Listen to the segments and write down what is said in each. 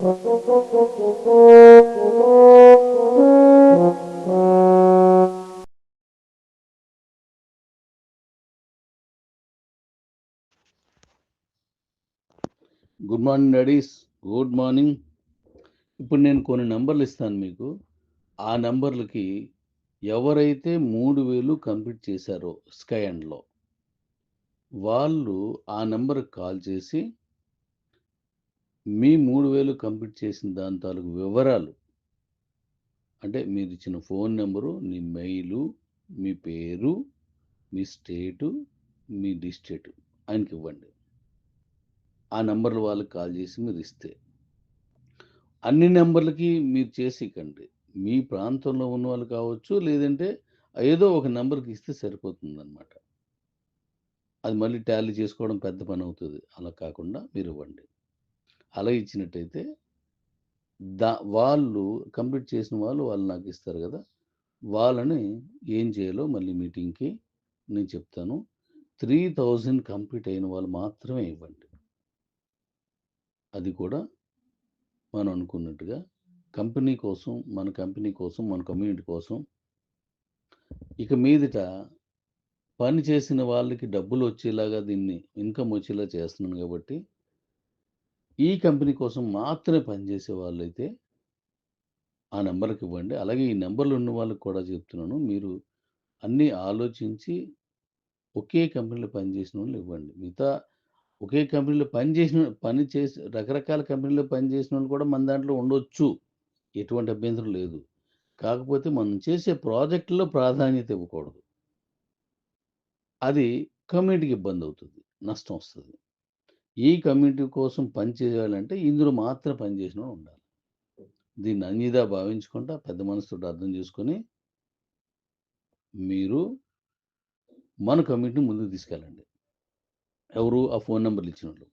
Good morning daddy's, good morning. ఇప్పుడు నేను కొన్ని నంబర్లు ఇస్తాను మీకు. ఆ నంబర్లకి ఎవరైతే 3000 కంప్లీట్ చేశారో స్కై అండ్లో వాళ్ళు ఆ నెంబర్కి కాల్ చేసి మీ 3000 కంప్లీట్ చేసిన దాని తాలూకు వివరాలు, అంటే మీరు ఇచ్చిన ఫోన్ నెంబరు, మీ మెయిలు, మీ పేరు, మీ స్టేటు, మీ డిస్ట్రిక్ట్ ఆయనకి ఇవ్వండి. ఆ నెంబర్లు వాళ్ళకి కాల్ చేసి మీరు ఇస్తే, అన్ని నెంబర్లకి మీరు చేసి ఇవ్వండి. మీ ప్రాంతంలో ఉన్న వాళ్ళు కావచ్చు, లేదంటే ఏదో ఒక నెంబర్కి ఇస్తే సరిపోతుందన్నమాట. అది మళ్ళీ టాలీ చేసుకోవడం పెద్ద పని అవుతుంది. అలా కాకుండా మీరు ఇవ్వండి. అలా ఇచ్చినట్టయితే వాళ్ళు కంప్లీట్ చేసిన వాళ్ళు నాకు ఇస్తారు కదా, వాళ్ళని ఏం చేయాలో మళ్ళీ మీటింగ్కి నేను చెప్తాను. 3000 కంప్లీట్ అయిన వాళ్ళు మాత్రమే ఇవ్వండి. అది కూడా మనం అనుకున్నట్టుగా కంపెనీ కోసం, మన కంపెనీ కోసం, మన కమ్యూనిటీ కోసం ఇక మీదట పని చేసిన వాళ్ళకి డబ్బులు వచ్చేలాగా, దీన్ని ఇన్కమ్ వచ్చేలా చేస్తున్నాను కాబట్టి ఈ కంపెనీ కోసం మాత్రమే పనిచేసే వాళ్ళైతే ఆ నెంబర్కి ఇవ్వండి. అలాగే ఈ నెంబర్లు ఉన్న వాళ్ళకి కూడా చెప్తున్నాను, మీరు అన్నీ ఆలోచించి ఒకే కంపెనీలో పనిచేసిన వాళ్ళు ఇవ్వండి. మిగతా ఒకే కంపెనీలో పని చేసి రకరకాల కంపెనీలో పనిచేసిన వాళ్ళు కూడా మన దాంట్లో ఉండొచ్చు, ఎటువంటి అభ్యంతరం లేదు. కాకపోతే మనం చేసే ప్రాజెక్టులో ప్రాధాన్యత ఇవ్వకూడదు. అది కమ్యూనిటీకి ఇబ్బంది అవుతుంది, నష్టం వస్తుంది. ఈ కమ్యూనిటీ కోసం పని చేయాలంటే ఇందులో మాత్రం పనిచేసిన వాళ్ళు ఉండాలి. దీన్ని అన్యదా భావించకుండా పెద్ద మనసుతో అర్థం చేసుకొని మీరు మన కమ్యూనిటీని ముందుకు తీసుకెళ్ళండి. ఎవరు? ఆ ఫోన్ నెంబర్లు ఇచ్చిన వాళ్ళు.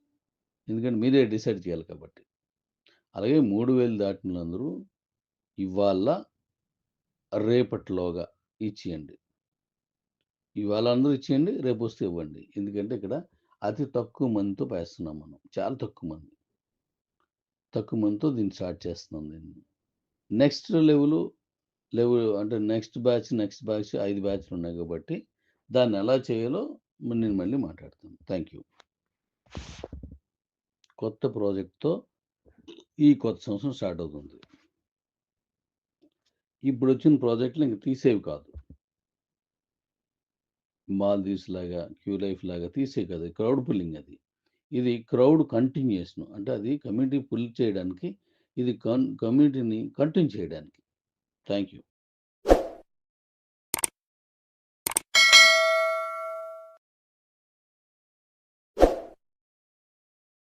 ఎందుకంటే మీరే డిసైడ్ చేయాలి కాబట్టి. అలాగే 3000 దాటిన వాళ్ళందరూ ఇవాళ రేపటిలోగా ఇచ్చేయండి. ఇవాళ అందరూ ఇచ్చేయండి, రేపు వస్తే ఇవ్వండి. ఎందుకంటే ఇక్కడ అతి తక్కువ మందితో వేస్తున్నాం మనం, చాలా తక్కువ మందితో దీన్ని స్టార్ట్ చేస్తున్నాం. దీన్ని నెక్స్ట్ లెవెల్ అంటే నెక్స్ట్ బ్యాచ్ 5 బ్యాచ్లు ఉన్నాయి కాబట్టి దాన్ని ఎలా చేయాలో నేను మళ్ళీ మాట్లాడతాను. Thank you. కొత్త ప్రాజెక్ట్తో ఈ కొత్త సంవత్సరం స్టార్ట్ అవుతుంది. ఇప్పుడు వచ్చిన ప్రాజెక్టులు ఇంక తీసేవి కాదు. మాల్దీవ్స్ లాగా, క్యూ లైఫ్ లాగా తీసేవి కాదు. క్రౌడ్ పుల్లింగ్ అది. ఇది క్రౌడ్ కంటిన్యూయేషన్, అంటే అది కమ్యూనిటీ పుల్ చేయడానికి, ఇది కమ్యూనిటీని కంటిన్యూ చేయడానికి. Thank you.